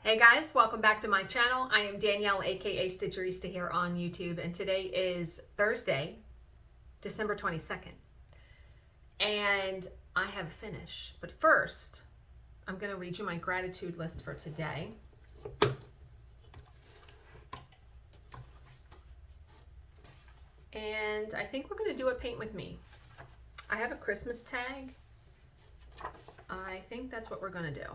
Hey guys, welcome back to my channel. I am Danielle, aka Stitcherista here on YouTube, and today is Thursday, December 22nd. And I have finished. But first, I'm going to read you my gratitude list for today. And I think we're going to do a paint with me. I have a Christmas tag. I think that's what we're going to do.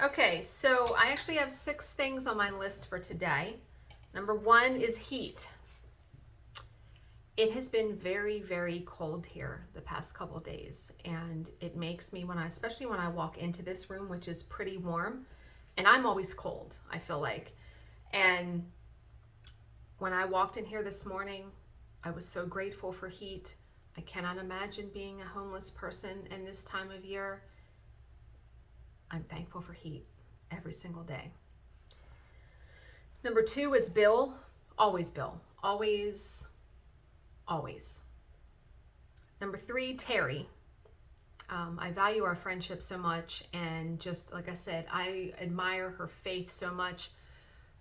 Okay, so I actually have 6 things on my list for today. Number 1 is heat. It has been very, very cold here the past couple of days, and it makes me, especially when I walk into this room, which is pretty warm, and I'm always cold, I feel like. And when I walked in here this morning, I was so grateful for heat. I cannot imagine being a homeless person in this time of year. I'm thankful for heat every single day. Number 2 is Bill. Always Bill. Always, always. Number 3, Terry. I value our friendship so much, and just like I said, I admire her faith so much.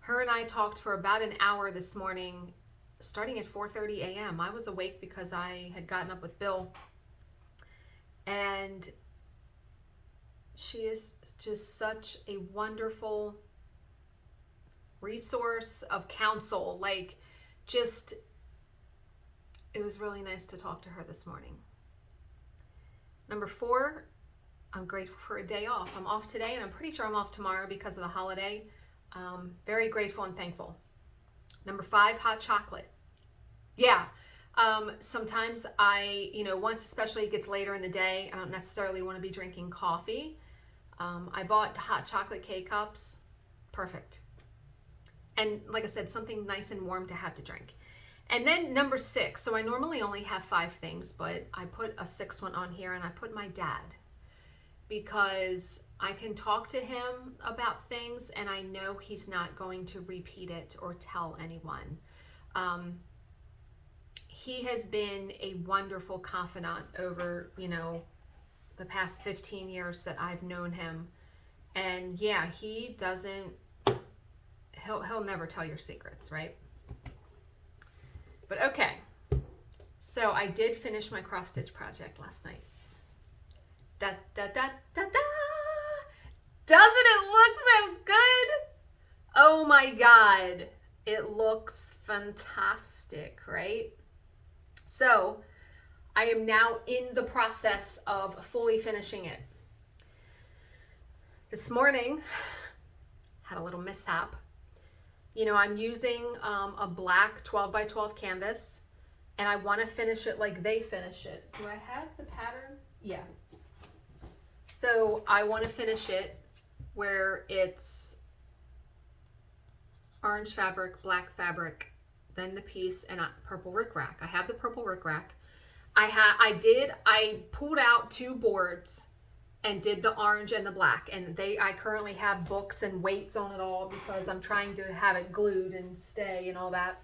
Her and I talked for about an hour this morning, starting at 4:30 a.m. I was awake because I had gotten up with Bill, and she is just such a wonderful resource of counsel. Like, just, it was really nice to talk to her this morning. Number 4, I'm grateful for a day off. I'm off today, and I'm pretty sure I'm off tomorrow because of the holiday. Very grateful and thankful. Number 5, hot chocolate. Yeah. Sometimes once especially it gets later in the day, I don't necessarily want to be drinking coffee. I bought hot chocolate K-cups. Perfect. And like I said, something nice and warm to have to drink. And then number 6. So I normally only have 5 things, but I put a 6th one on here, and I put my dad, because I can talk to him about things and I know he's not going to repeat it or tell anyone. He has been a wonderful confidant over, the past 15 years that I've known him. And yeah, he'll never tell your secrets, right? But okay. So I did finish my cross stitch project last night. Da da da da da. Doesn't it look so good? Oh my God. It looks fantastic, right? So I am now in the process of fully finishing it. This morning, had a little mishap. I'm using a black 12 by 12 canvas, and I want to finish it like they finish it. Do I have the pattern? Yeah. So I want to finish it where it's orange fabric, black fabric, then the piece, and purple rickrack. I have the purple rickrack. I pulled out 2 boards and did the orange and the black, and I currently have books and weights on it all because I'm trying to have it glued and stay and all that.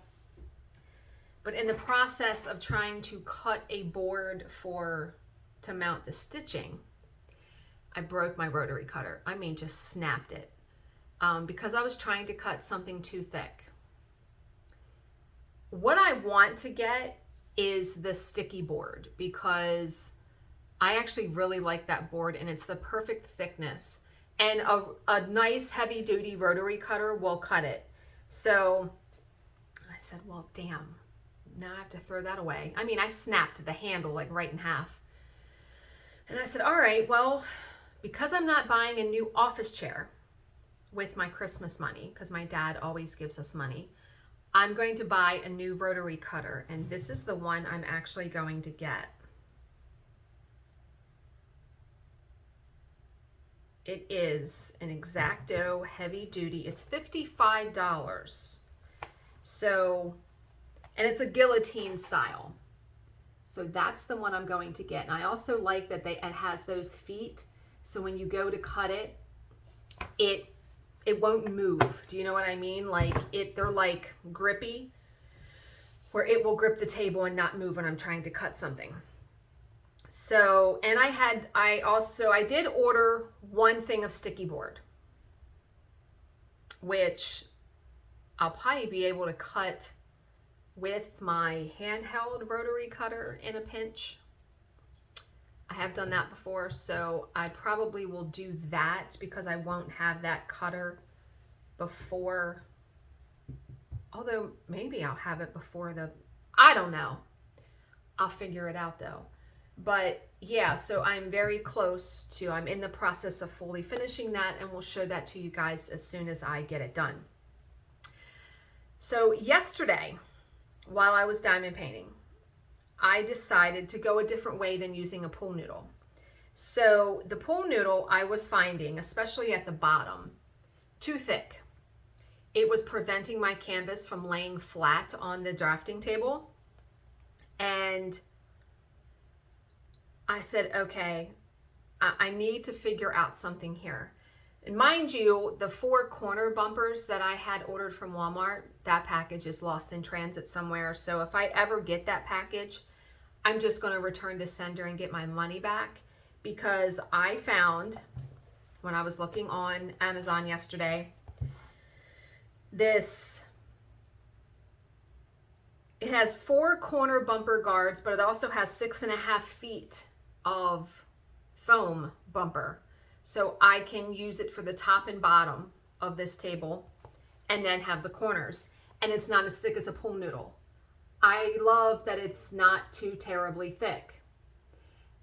But in the process of trying to cut a board to mount the stitching, I broke my rotary cutter. I mean, just snapped it, because I was trying to cut something too thick. What I want to get is the sticky board, because I actually really like that board, and it's the perfect thickness, and a nice heavy duty rotary cutter will cut it. So I said, well, damn, now I have to throw that away. I mean, I snapped the handle like right in half. And I said, all right, well, because I'm not buying a new office chair with my Christmas money, because my dad always gives us money, I'm going to buy a new rotary cutter, and this is the one I'm actually going to get. It is an X-Acto heavy duty. It's $55. So, and it's a guillotine style. So that's the one I'm going to get. And I also like that it has those feet. So when you go to cut it, it won't move. Do you know what I mean? Like they're like grippy, where it will grip the table and not move when I'm trying to cut something. So, and I did order 1 thing of sticky board. which I'll probably be able to cut with my handheld rotary cutter in a pinch. I have done that before, so I probably will do that because I won't have that cutter before, although maybe I'll have it before I don't know. I'll figure it out though. But yeah, so I'm very close to, I'm in the process of fully finishing that, and we'll show that to you guys as soon as I get it done. So yesterday, while I was diamond painting, I decided to go a different way than using a pool noodle. So the pool noodle I was finding, especially at the bottom, too thick. It was preventing my canvas from laying flat on the drafting table. And I said, okay, I need to figure out something here. And mind you, the 4 corner bumpers that I had ordered from Walmart, that package is lost in transit somewhere. So if I ever get that package, I'm just going to return to sender and get my money back, because I found when I was looking on Amazon yesterday, it has 4 corner bumper guards, but it also has 6.5 feet of foam bumper. So I can use it for the top and bottom of this table and then have the corners. And it's not as thick as a pool noodle. I love that it's not too terribly thick.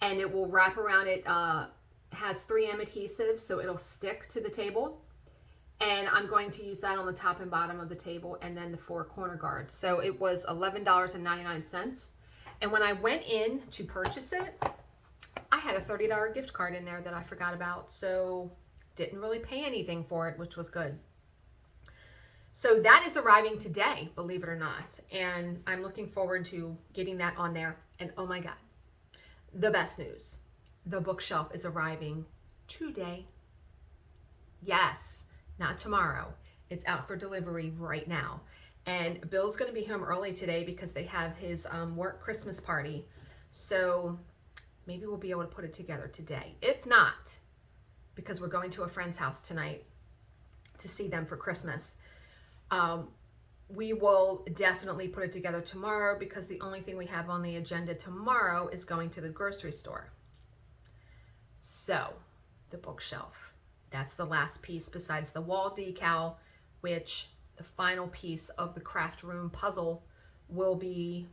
And it will wrap around, it has 3M adhesive, so it'll stick to the table. And I'm going to use that on the top and bottom of the table, and then the 4 corner guards. So it was $11.99. And when I went in to purchase it, I had a $30 gift card in there that I forgot about. So didn't really pay anything for it, which was good. So that is arriving today, believe it or not. And I'm looking forward to getting that on there. And oh my God, the best news. The bookshelf is arriving today. Yes, not tomorrow. It's out for delivery right now. And Bill's going to be home early today because they have his work Christmas party. So maybe we'll be able to put it together today. If not, because we're going to a friend's house tonight to see them for Christmas, we will definitely put it together tomorrow, because the only thing we have on the agenda tomorrow is going to the grocery store. So the bookshelf, that's the last piece besides the wall decal, which the final piece of the craft room puzzle will be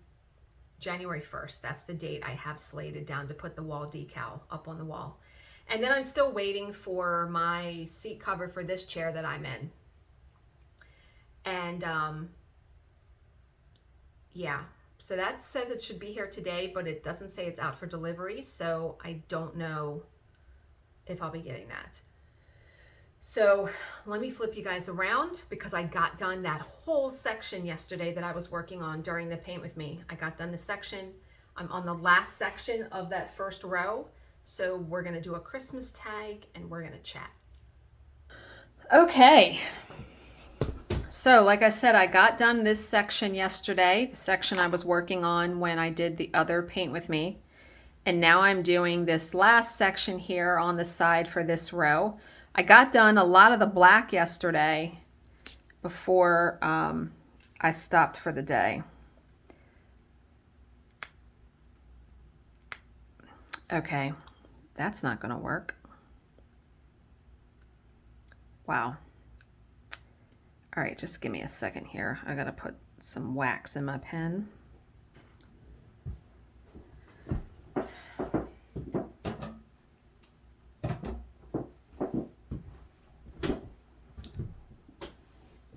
January 1st. That's the date I have slated down to put the wall decal up on the wall. And then I'm still waiting for my seat cover for this chair that I'm in. And yeah, so that says it should be here today, but it doesn't say it's out for delivery. So I don't know if I'll be getting that. So let me flip you guys around, because I got done that whole section yesterday that I was working on during the Paint With Me. I got done the section. I'm on the last section of that first row. So we're going to do a Christmas tag and we're going to chat. Okay. So like I said, I got done this section yesterday, the section I was working on when I did the other Paint With Me. And now I'm doing this last section here on the side for this row. I got done a lot of the black yesterday before I stopped for the day. Okay, that's not going to work. Wow. All right, just give me a second here. I got to put some wax in my pen.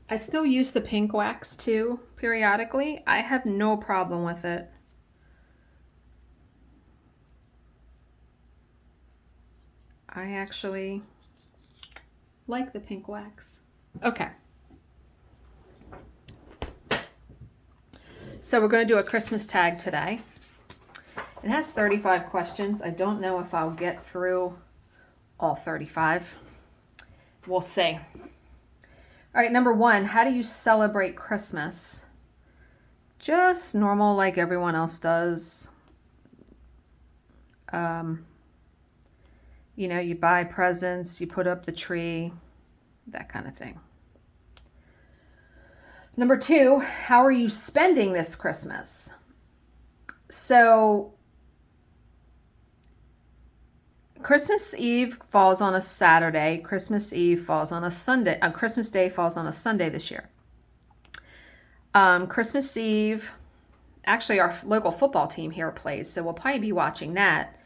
I still use the pink wax too, periodically. I have no problem with it. I actually like the pink wax. Okay. So we're going to do a Christmas tag today. It has 35 questions. I don't know if I'll get through all 35. We'll see. All right, number 1, how do you celebrate Christmas? Just normal, like everyone else does. You know, you buy presents, you put up the tree, that kind of thing. Number 2, how are you spending this Christmas? So Christmas Eve falls on a Saturday. Christmas Eve falls on a Sunday. Christmas Day falls on a Sunday this year. Christmas Eve, actually our local football team here plays, so we'll probably be watching that.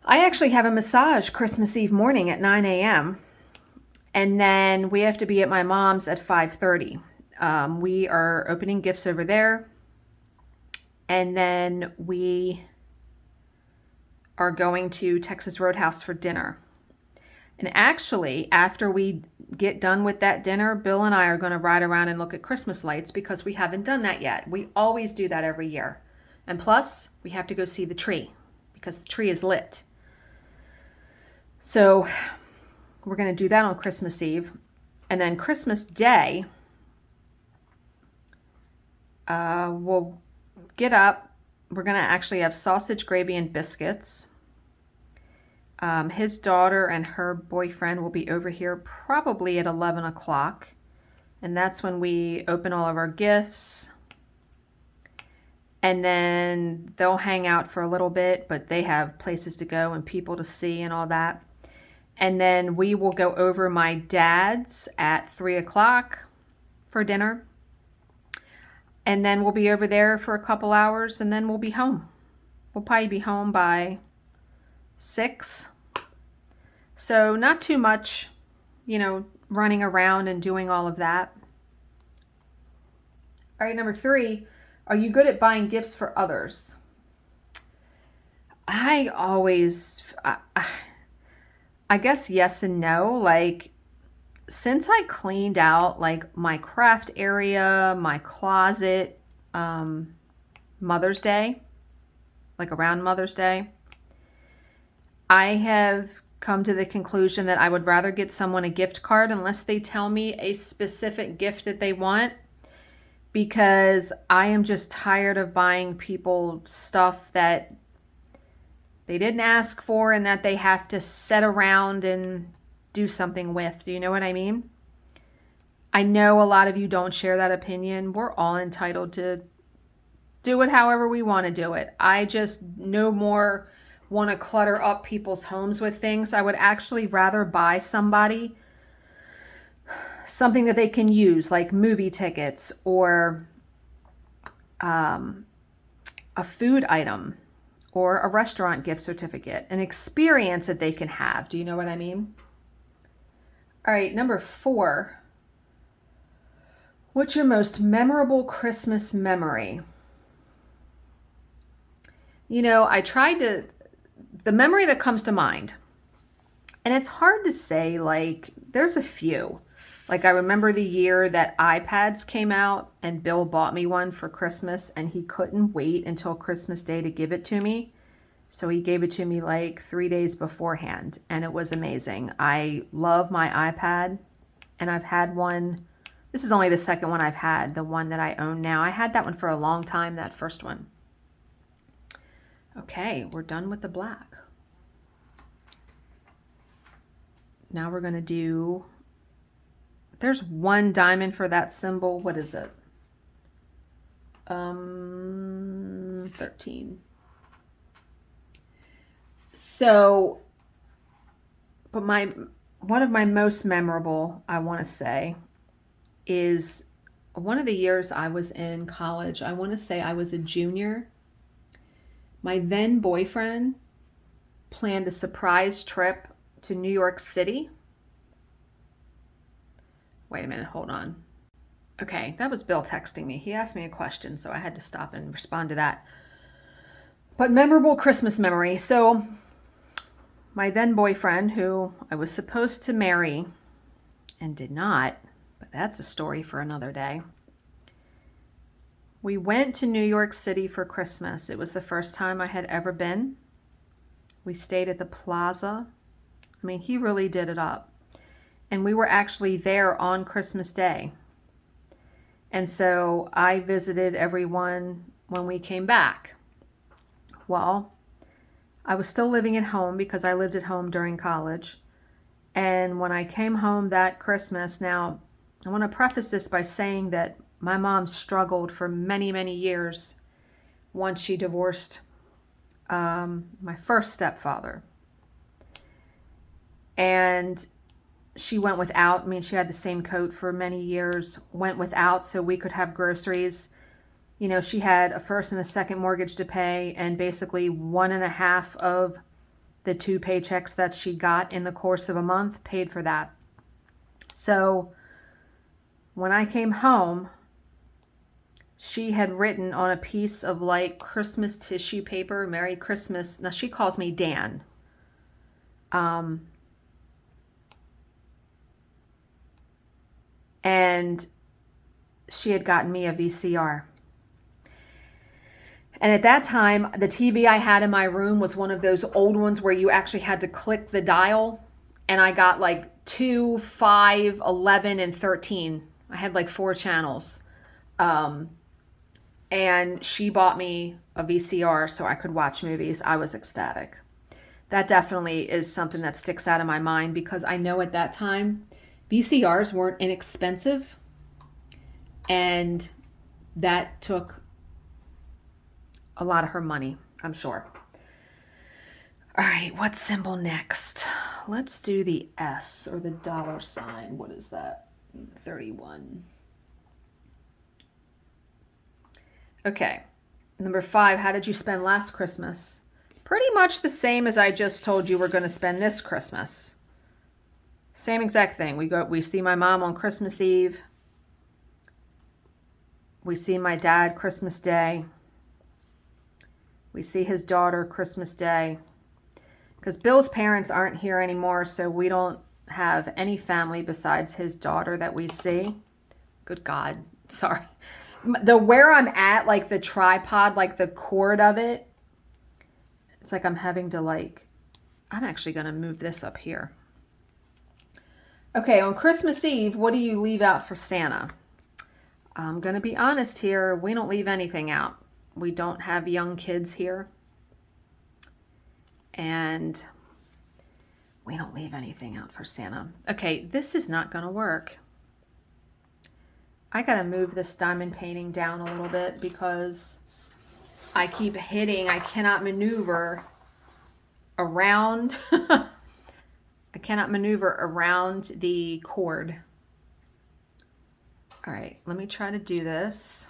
I actually have a massage Christmas Eve morning at 9 a.m. And then we have to be at my mom's at 5:30. We are opening gifts over there. And then we are going to Texas Roadhouse for dinner. And actually, after we get done with that dinner, Bill and I are going to ride around and look at Christmas lights because we haven't done that yet. We always do that every year. And plus, we have to go see the tree because the tree is lit. So we're going to do that on Christmas Eve. And then Christmas Day, we'll get up. We're going to actually have sausage, gravy, and biscuits. His daughter and her boyfriend will be over here probably at 11 o'clock. And that's when we open all of our gifts. And then they'll hang out for a little bit, but they have places to go and people to see and all that. And then we will go over my dad's at 3 o'clock for dinner. And then we'll be over there for a couple hours and then we'll be home. We'll probably be home by 6. So not too much, running around and doing all of that. All right, number 3, are you good at buying gifts for others? I guess yes and no. Like, since I cleaned out like my craft area, my closet, Mother's Day, like around Mother's Day, I have come to the conclusion that I would rather get someone a gift card unless they tell me a specific gift that they want, because I am just tired of buying people stuff that they didn't ask for and that they have to sit around and do something with. Do you know what I mean? I know a lot of you don't share that opinion. We're all entitled to do it however we want to do it. I just no more want to clutter up people's homes with things. I would actually rather buy somebody something that they can use, like movie tickets or a food item or a restaurant gift certificate, an experience that they can have. Do you know what I mean? All right, number 4. What's your most memorable Christmas memory? The memory that comes to mind, and it's hard to say, like, there's a few. Like, I remember the year that iPads came out and Bill bought me one for Christmas and he couldn't wait until Christmas Day to give it to me. So he gave it to me like 3 days beforehand and it was amazing. I love my iPad and I've had one. This is only the second one I've had, the one that I own now. I had that one for a long time, that first one. Okay, we're done with the black. Now we're going to do, there's one diamond for that symbol. What is it? 13. So, but one of my most memorable, I want to say, is one of the years I was in college. I want to say I was a junior. My then boyfriend planned a surprise trip to New York City. Wait a minute, hold on. Okay, that was Bill texting me. He asked me a question, so I had to stop and respond to that. But memorable Christmas memory. So my then boyfriend, who I was supposed to marry and did not, but that's a story for another day. We went to New York City for Christmas. It was the first time I had ever been. We stayed at the Plaza. I mean, he really did it up. And we were actually there on Christmas Day. And so I visited everyone when we came back. Well, I was still living at home because I lived at home during college. And when I came home that Christmas, now I want to preface this by saying that my mom struggled for many, many years once she divorced my first stepfather. And she went without. I mean, she had the same coat for many years, went without so we could have groceries. You know, she had a first and a second mortgage to pay, and basically 1.5 of the 2 paychecks that she got in the course of a month paid for that. So when I came home, she had written on a piece of like Christmas tissue paper, Merry Christmas. Now she calls me Dan. And she had gotten me a VCR. And at that time, the TV I had in my room was one of those old ones where you actually had to click the dial. And I got like 2, 5, 11, and 13. I had like 4 channels. And she bought me a VCR so I could watch movies. I was ecstatic. That definitely is something that sticks out of my mind because I know at that time, VCRs weren't inexpensive. And that took a lot of her money, I'm sure. All right, what symbol next? Let's do the S or the $sign. What is that? 31. Okay, number 5, how did you spend last Christmas? Pretty much the same as I just told you we're going to spend this Christmas. Same exact thing. We see my mom on Christmas Eve. We see my dad Christmas Day. We see his daughter Christmas Day. Because Bill's parents aren't here anymore, so we don't have any family besides his daughter that we see. Good God, sorry. Where I'm at, like the tripod, like the cord of it, it's like I'm having to I'm actually going to move this up here. Okay, on Christmas Eve, what do you leave out for Santa? I'm going to be honest here, we don't leave anything out. We don't have young kids here. And we don't leave anything out for Santa. Okay, this is not going to work. I got to move this diamond painting down a little bit because I keep hitting. I cannot maneuver around. I cannot maneuver around the cord. All right, let me try to do this.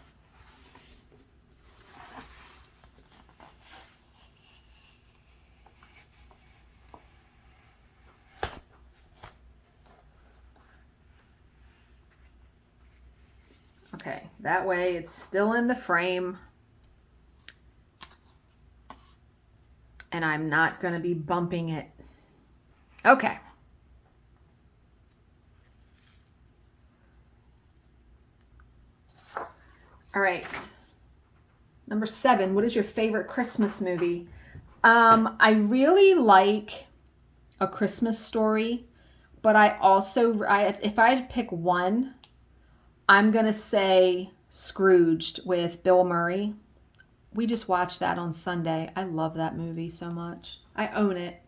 Okay, that way it's still in the frame and I'm not going to be bumping it. Okay. All right. Number 7, what is your favorite Christmas movie? I really like A Christmas Story, but I also, if I had to pick one, I'm going to say Scrooged with Bill Murray. We just watched that on Sunday. I love that movie so much. I own it.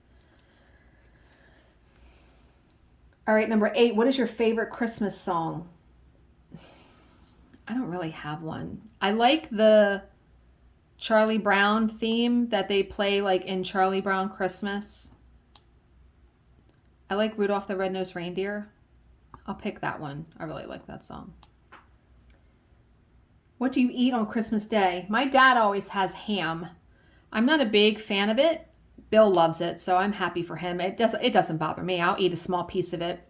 All right, number 8, what is your favorite Christmas song? I don't really have one. I like the Charlie Brown theme that they play like in Charlie Brown Christmas. I like Rudolph the Red-Nosed Reindeer. I'll pick that one. I really like that song. What do you eat on Christmas Day? My dad always has ham. I'm not a big fan of it. Bill loves it, so I'm happy for him. It doesn't bother me. I'll eat a small piece of it.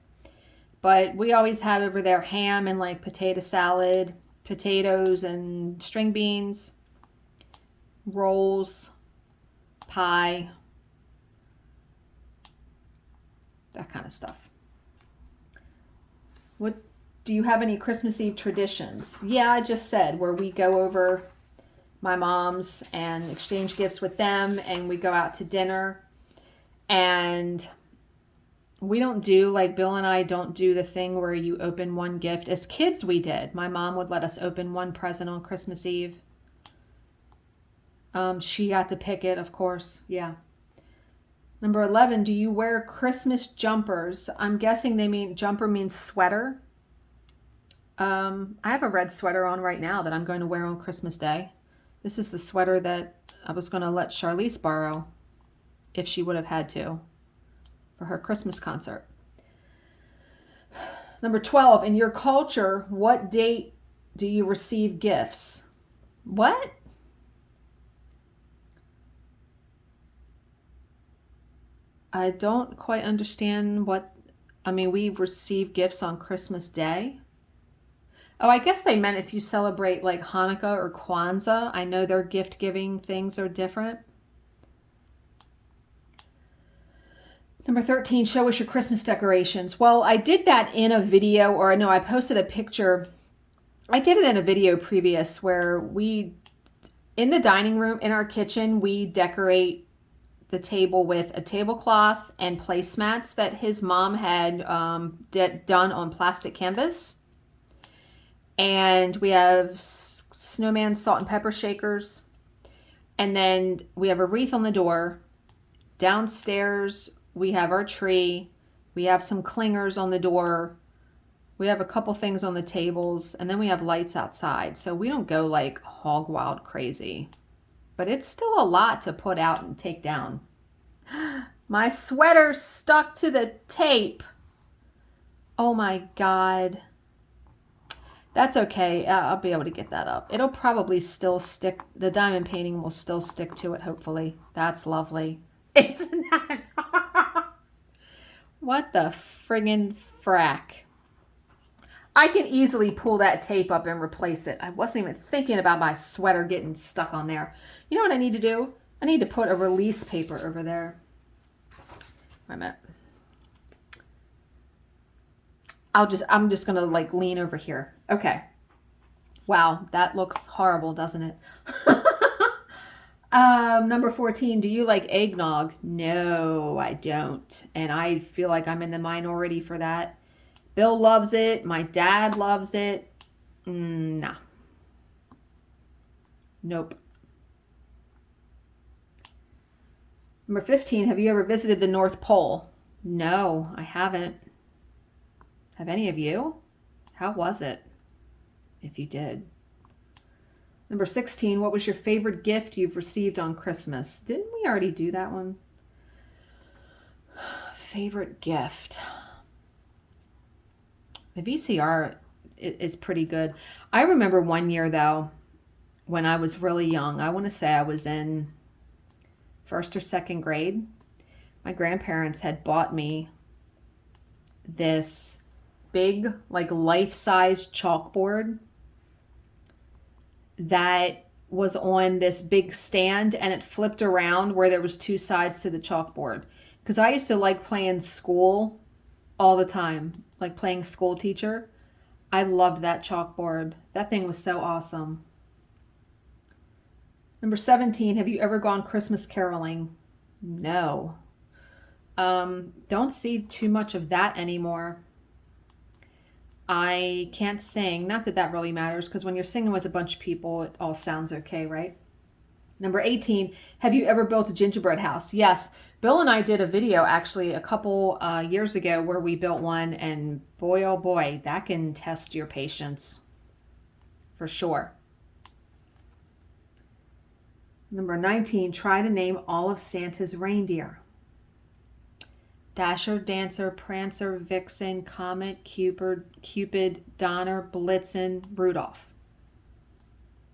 But we always have over there ham and like potato salad, potatoes and string beans, rolls, pie, that kind of stuff. What do you have any Christmas Eve traditions? Yeah, I just said where we go over my mom's and exchange gifts with them, and we go out to dinner. And we don't do, like Bill and I don't do the thing where you open one gift. As kids we did. My mom would let us open one present on Christmas Eve. She got to pick it, of course. Yeah. Number 11, do you wear Christmas jumpers? I'm guessing they mean jumper means sweater. I have a red sweater on right now that I'm going to wear on Christmas Day. This is the sweater that I was going to let Charlize borrow if she would have had to for her Christmas concert. Number 12, in your culture, what date do you receive gifts? What? I don't quite understand what, I mean, we receive gifts on Christmas Day. Oh, I guess they meant if you celebrate like Hanukkah or Kwanzaa. I know their gift giving things are different. Number 13, show us your Christmas decorations. Well, I did that in a video, or no, I posted a picture. I did it in a video previous where in the dining room, in our kitchen, we decorate the table with a tablecloth and placemats that his mom had done on plastic canvas. And we have snowman salt and pepper shakers. And then we have a wreath on the door. Downstairs, we have our tree. We have some clingers on the door. We have a couple things on the tables. And then we have lights outside. So we don't go like hog wild crazy. But it's still a lot to put out and take down. My sweater stuck to the tape. Oh my God. That's okay. I'll be able to get that up. It'll probably still stick. The diamond painting will still stick to it, hopefully. That's lovely. Isn't that? What the friggin' frack? I can easily pull that tape up and replace it. I wasn't even thinking about my sweater getting stuck on there. You know what I need to do? I need to put a release paper over there. Wait a minute. I'm just gonna like lean over here. Okay. Wow, that looks horrible, doesn't it? Number 14, do you like eggnog? No, I don't. And I feel like I'm in the minority for that. Bill loves it. My dad loves it. Nah. Nope. Number 15, have you ever visited the North Pole? No, I haven't. Have any of you? How was it? If you did. Number 16, what was your favorite gift you've received on Christmas? Didn't we already do that one? Favorite gift. The VCR is pretty good. I remember one year though, when I was really young, I want to say I was in first or second grade. My grandparents had bought me this big, like life-size chalkboard that was on this big stand, and it flipped around where there was two sides to the chalkboard. Because I used to like playing school all the time, like playing school teacher. I loved that chalkboard. That thing was so awesome. Number 17, have you ever gone Christmas caroling? No. Don't see too much of that anymore. I can't sing. Not that that really matters, because when you're singing with a bunch of people, it all sounds okay, right? Number 18, have you ever built a gingerbread house? Yes. Bill and I did a video actually a couple years ago where we built one, and boy, oh boy, that can test your patience for sure. Number 19, try to name all of Santa's reindeer. Dasher, Dancer, Prancer, Vixen, Comet, Cupid, Donner, Blitzen, Rudolph.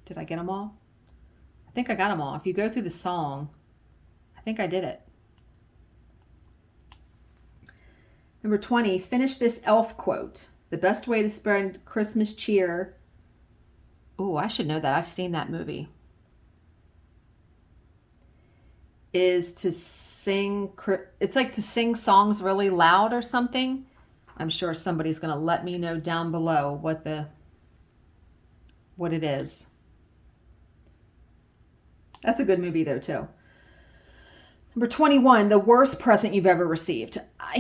Did I get them all? I think I got them all. If you go through the song, I think I did it. Number 20, finish this elf quote. The best way to spread Christmas cheer. Oh, I should know that. I've seen that movie. Is to sing, it's like to sing songs really loud or something. I'm sure somebody's going to let me know down below what it is. That's a good movie though too. Number 21, the worst present you've ever received. I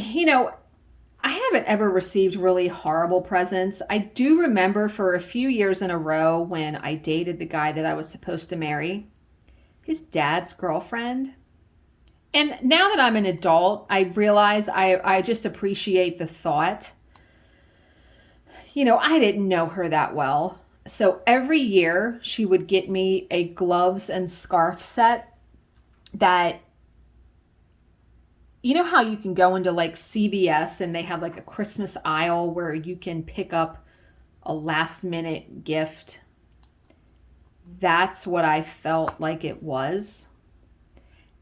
haven't ever received really horrible presents. I do remember for a few years in a row when I dated the guy that I was supposed to marry, his dad's girlfriend. And now that I'm an adult, I realize I just appreciate the thought. I didn't know her that well. So every year she would get me a gloves and scarf set that, how you can go into like CVS and they have like a Christmas aisle where you can pick up a last minute gift. That's what I felt like it was.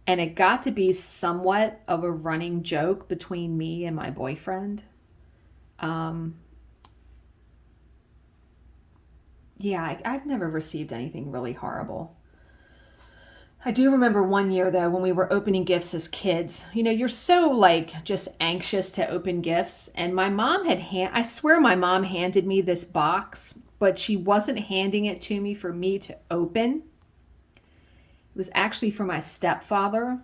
And it got to be somewhat of a running joke between me and my boyfriend. Yeah, I've never received anything really horrible. I do remember one year though, when we were opening gifts as kids, you're so like just anxious to open gifts. And my mom I swear my mom handed me this box, but she wasn't handing it to me for me to open. It was actually for my stepfather.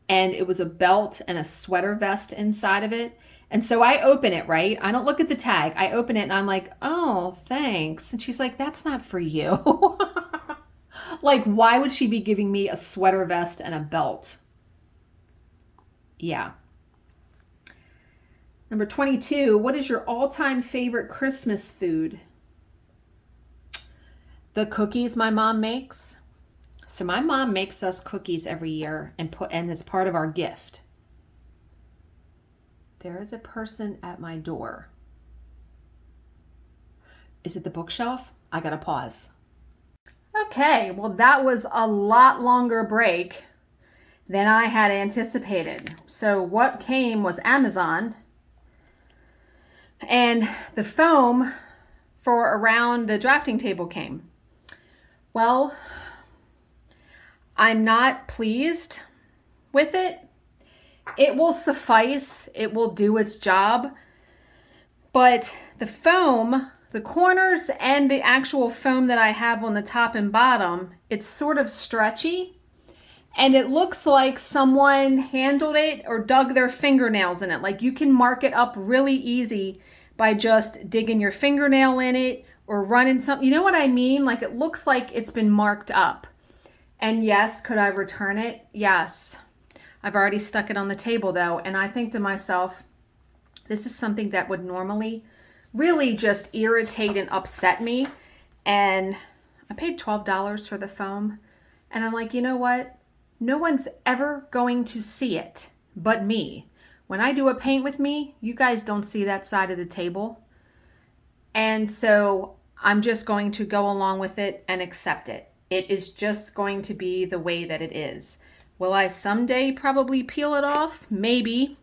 And it was a belt and a sweater vest inside of it. And so I open it, right? I don't look at the tag. I open it and I'm like, oh, thanks. And she's like, that's not for you. Like, why would she be giving me a sweater vest and a belt? Yeah. Number 22, what is your all-time favorite Christmas food? The cookies my mom makes. So my mom makes us cookies every year and it's part of our gift. There is a person at my door. Is it the bookshelf? I gotta pause. Okay, well that was a lot longer break than I had anticipated. So what came was Amazon and the foam for around the drafting table came. Well, I'm not pleased with it. It will suffice. It will do its job. But the foam, the corners and the actual foam that I have on the top and bottom, it's sort of stretchy. And it looks like someone handled it or dug their fingernails in it. Like you can mark it up really easy by just digging your fingernail in it or running something. You know what I mean? Like it looks like it's been marked up. And yes, could I return it? Yes. I've already stuck it on the table though. And I think to myself, this is something that would normally really just irritate and upset me. And I paid $12 for the foam. And I'm like, you know what? No one's ever going to see it but me. When I do a paint with me, you guys don't see that side of the table. And so I'm just going to go along with it and accept it. It is just going to be the way that it is. Will I someday probably peel it off? Maybe.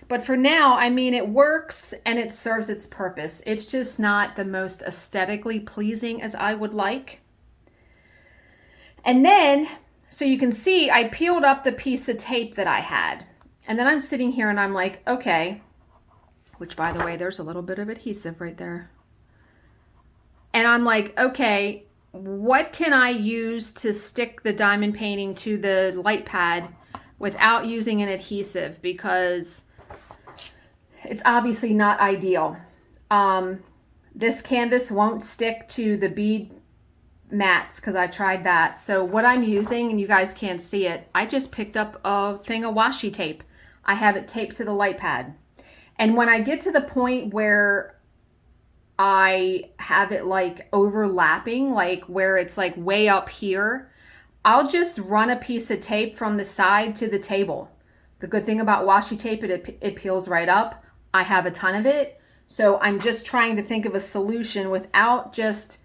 But for now, I mean, it works and it serves its purpose. It's just not the most aesthetically pleasing as I would like. And then, so you can see, I peeled up the piece of tape that I had. And then I'm sitting here and I'm like, okay, which by the way, there's a little bit of adhesive right there. And I'm like, okay, what can I use to stick the diamond painting to the light pad without using an adhesive? Because it's obviously not ideal. This canvas won't stick to the bead mats because I tried that. So what I'm using, and you guys can't see it, I just picked up a thing of washi tape. I have it taped to the light pad. And when I get to the point where I have it like overlapping, like where it's like way up here, I'll just run a piece of tape from the side to the table. The good thing about washi tape, it peels right up. I have a ton of it. So I'm just trying to think of a solution without just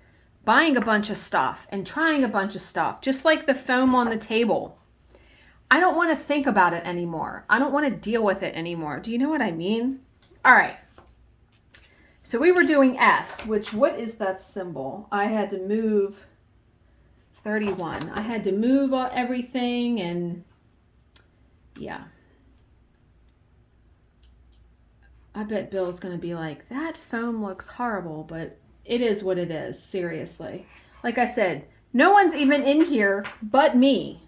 buying a bunch of stuff and trying a bunch of stuff, just like the foam on the table. I don't want to think about it anymore. I don't want to deal with it anymore. Do you know what I mean? All right. So we were doing S, which, what is that symbol? I had to move 31. I had to move everything and yeah. I bet Bill's going to be like, that foam looks horrible, but it is what it is, seriously. Like I said, no one's even in here but me.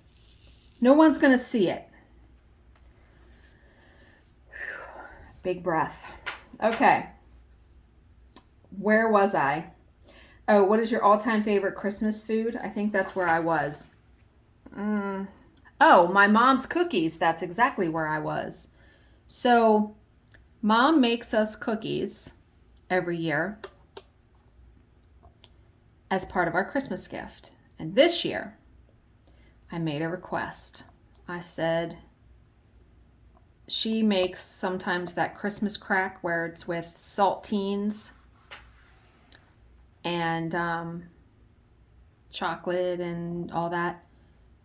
No one's going to see it. Whew. Big breath. Okay. Where was I? Oh, what is your all-time favorite Christmas food? I think that's where I was. Oh, my mom's cookies. That's exactly where I was. So, Mom makes us cookies every year as part of our Christmas gift. And this year, I made a request. I said, she makes sometimes that Christmas crack where it's with saltines and chocolate and all that.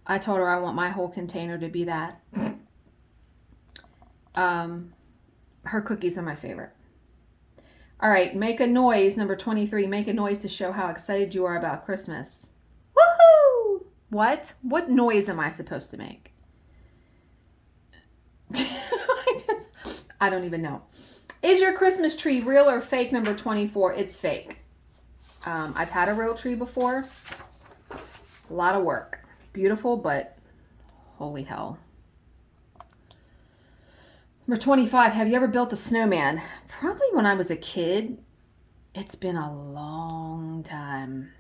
I told her I want my whole container to be that. Her cookies are my favorite. All right, make a noise. Number 23, make a noise to show how excited you are about Christmas. Woohoo! What? What noise am I supposed to make? I don't even know. Is your Christmas tree real or fake? Number 24, it's fake. I've had a real tree before. A lot of work. Beautiful, but holy hell. Number 25, have you ever built a snowman? Probably when I was a kid. It's been a long time.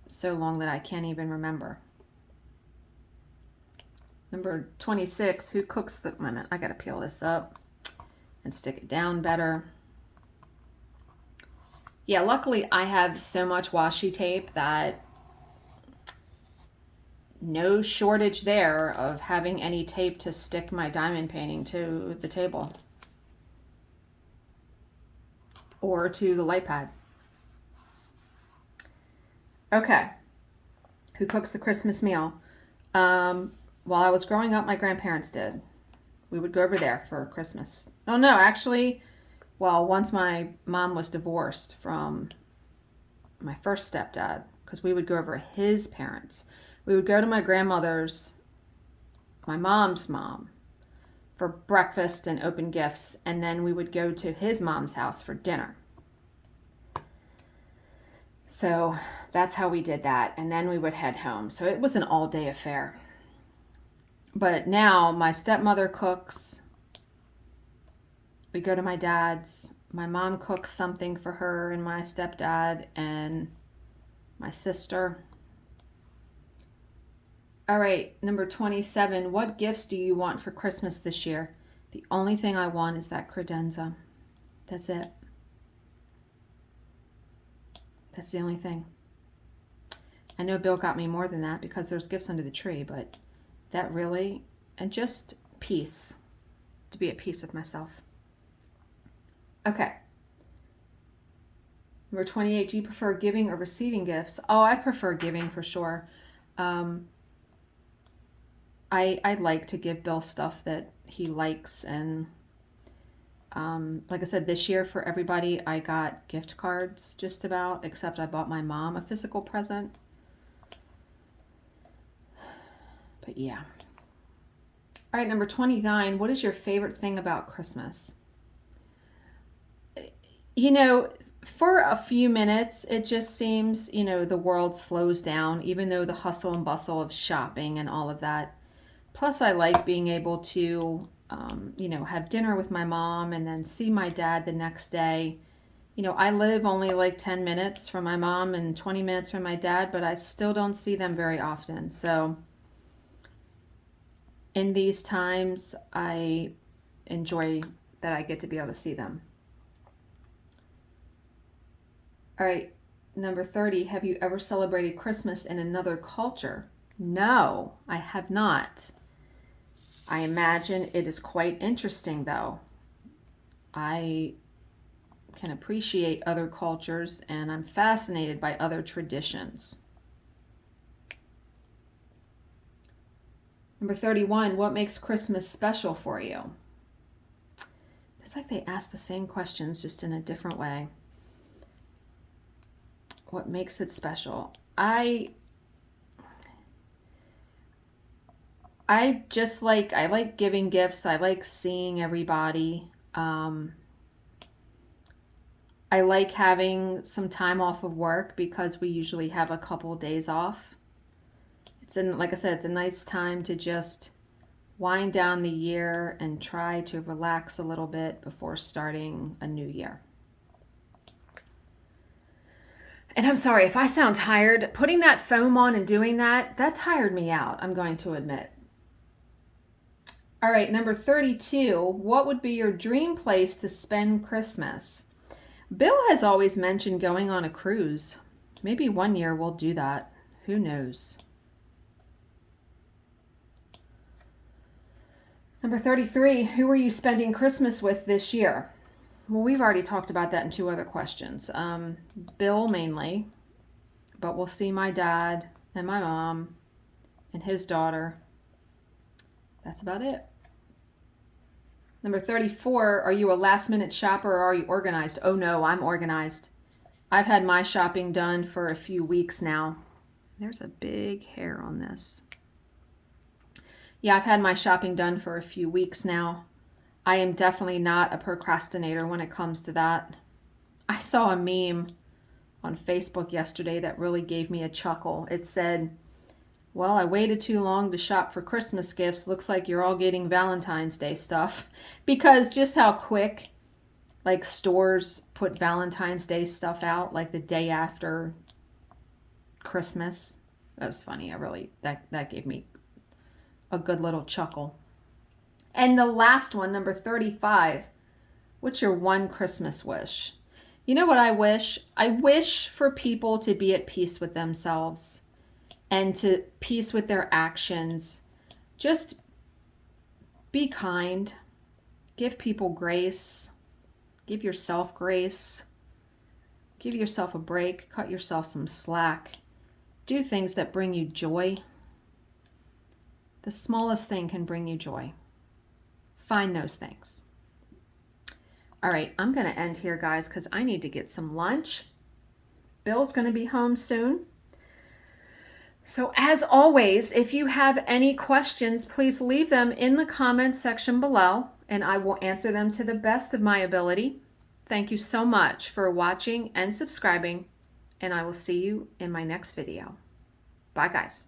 So long that I can't even remember. Number 26, who cooks the... Wait a minute, I gotta peel this up and stick it down better. Yeah, luckily I have so much washi tape that no shortage there of having any tape to stick my diamond painting to the table or to the light pad. Okay. Who cooks the Christmas meal? While I was growing up, my grandparents did. We would go over there for Christmas. Oh no, actually, well, once my mom was divorced from my first stepdad, because we would go over his parents. We would go to my grandmother's, my mom's mom, for breakfast and open gifts, and then we would go to his mom's house for dinner. So that's how we did that, and then we would head home. So it was an all-day affair. But now my stepmother cooks. We go to my dad's. My mom cooks something for her and my stepdad and my sister. All right, number 27. What gifts do you want for Christmas this year? The only thing I want is that credenza. That's it. That's the only thing. I know Bill got me more than that because there's gifts under the tree, but that really, and just peace, to be at peace with myself. Okay. Number 28, do you prefer giving or receiving gifts? Oh, I prefer giving for sure. I'd like to give Bill stuff that he likes, and like I said, this year for everybody, I got gift cards just about, except I bought my mom a physical present. But yeah. All right, number 29, what is your favorite thing about Christmas? You know, for a few minutes, it just seems, you know, the world slows down, even though the hustle and bustle of shopping and all of that. Plus, I like being able to, you know, have dinner with my mom and then see my dad the next day. You know, I live only like 10 minutes from my mom and 20 minutes from my dad, but I still don't see them very often. So in these times, I enjoy that I get to be able to see them. All right, number 30, have you ever celebrated Christmas in another culture? No, I have not. I imagine it is quite interesting, though. I can appreciate other cultures, and I'm fascinated by other traditions. Number 31, what makes Christmas special for you? It's like they ask the same questions, just in a different way. What makes it special? I like giving gifts. I like seeing everybody. I like having some time off of work because we usually have a couple of days off. Like I said, it's a nice time to just wind down the year and try to relax a little bit before starting a new year. And I'm sorry if I sound tired. Putting that foam on and doing that tired me out, I'm going to admit. All right, number 32, what would be your dream place to spend Christmas? Bill has always mentioned going on a cruise. Maybe one year we'll do that. Who knows? Number 33, who are you spending Christmas with this year? Well, we've already talked about that in 2 other questions. Bill mainly, but we'll see my dad and my mom and his daughter. That's about it. Number 34, are you a last minute shopper or are you organized? Oh no, I'm organized. I've had my shopping done for a few weeks now. There's a big hair on this. Yeah, I've had my shopping done for a few weeks now. I am definitely not a procrastinator when it comes to that. I saw a meme on Facebook yesterday that really gave me a chuckle. It said, well, I waited too long to shop for Christmas gifts. Looks like you're all getting Valentine's Day stuff. Because just how quick, like, stores put Valentine's Day stuff out, like the day after Christmas. That was funny. That gave me a good little chuckle. And the last one, number 35. What's your one Christmas wish? You know what I wish? I wish for people to be at peace with themselves and to peace with their actions. Just be kind. Give people grace. Give yourself grace. Give yourself a break. Cut yourself some slack. Do things that bring you joy. The smallest thing can bring you joy. Find those things. All right, I'm going to end here, guys, because I need to get some lunch. Bill's going to be home soon. So as always, if you have any questions, please leave them in the comments section below, and I will answer them to the best of my ability. Thank you so much for watching and subscribing, and I will see you in my next video. Bye, guys.